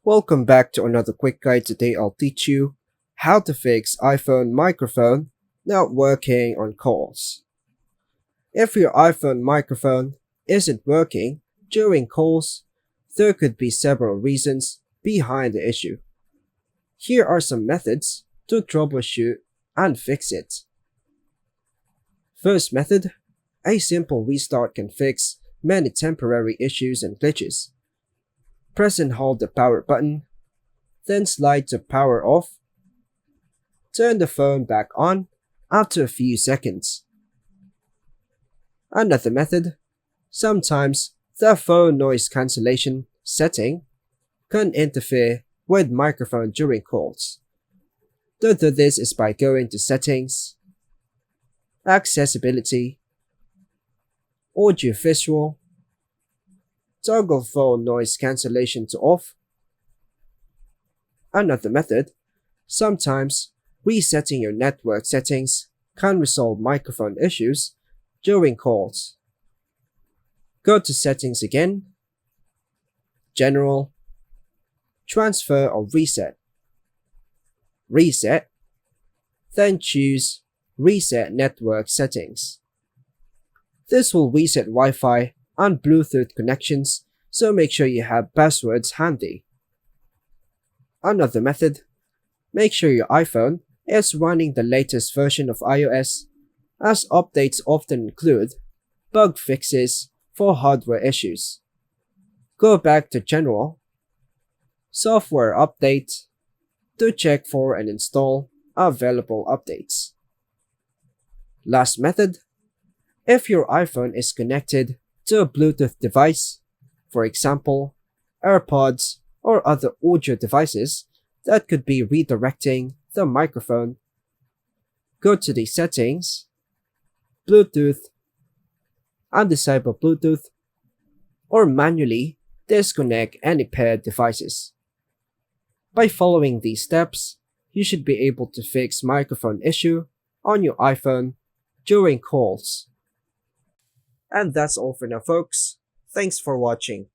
Welcome back to another quick guide. Today I'll teach you how to fix iPhone microphone not working on calls. If your iPhone microphone isn't working during calls, there could be several reasons behind the issue. Here are some methods to troubleshoot and fix it. First method, a simple restart can fix many temporary issues and glitches. Press and hold the power button, then slide to power off. Turn the phone back on after a few seconds. Another method, sometimes the phone noise cancellation setting can interfere with microphone during calls. To do this is by going to Settings, Accessibility, Audio Visual, toggle phone noise cancellation to off. Another method, sometimes resetting your network settings can resolve microphone issues during calls. Go to Settings again, General, Transfer or Reset. Reset, then choose Reset Network Settings. This will reset Wi-Fi and Bluetooth connections, so make sure you have passwords handy. Another method, make sure your iPhone is running the latest version of iOS, as updates often include bug fixes for hardware issues. Go back to General, Software Update to check for and install available updates. Last method, if your iPhone is connected to a Bluetooth device, for example, AirPods or other audio devices that could be redirecting the microphone, go to the Settings, Bluetooth, and disable Bluetooth, or manually disconnect any paired devices. By following these steps, you should be able to fix microphone issue on your iPhone during calls. And that's all for now, folks. Thanks for watching.